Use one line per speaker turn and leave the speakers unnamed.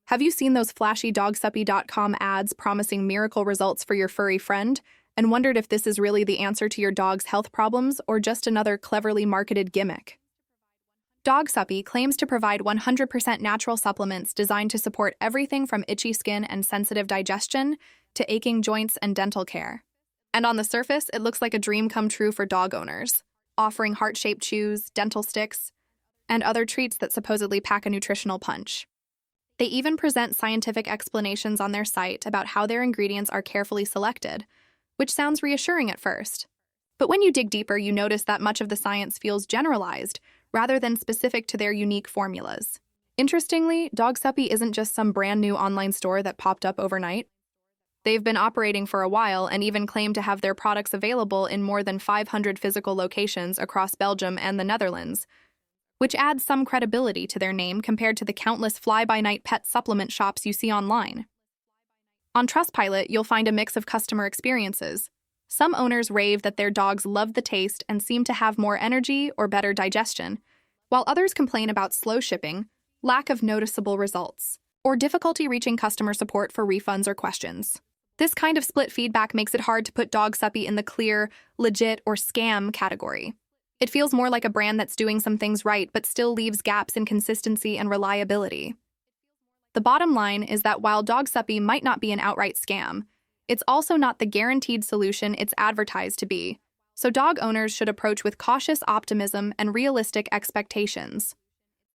Have you seen those flashy dogsuppy.com ads promising miracle results for your furry friend and wondered if this is really the answer to your dog's health problems or just another cleverly marketed gimmick? Dog Suppy claims to provide 100% natural supplements designed to support everything from itchy skin and sensitive digestion to aching joints and dental care. And on the surface, it looks like a dream come true for dog owners, offering heart-shaped chews, dental sticks, and other treats that supposedly pack a nutritional punch. They even present scientific explanations on their site about how their ingredients are carefully selected, which sounds reassuring at first. But when you dig deeper, you notice that much of the science feels generalized rather than specific to their unique formulas. Interestingly, Dog Suppy isn't just some brand new online store that popped up overnight. They've been operating for a while and even claim to have their products available in more than 500 physical locations across Belgium and the Netherlands, which adds some credibility to their name compared to the countless fly-by-night pet supplement shops you see online. On Trustpilot, you'll find a mix of customer experiences. Some owners rave that their dogs love the taste and seem to have more energy or better digestion, while others complain about slow shipping, lack of noticeable results, or difficulty reaching customer support for refunds or questions. This kind of split feedback makes it hard to put Dog Suppy in the clear, legit, or scam category. It feels more like a brand that's doing some things right but still leaves gaps in consistency and reliability. The bottom line is that while Dog Suppy might not be an outright scam, it's also not the guaranteed solution it's advertised to be, so dog owners should approach with cautious optimism and realistic expectations.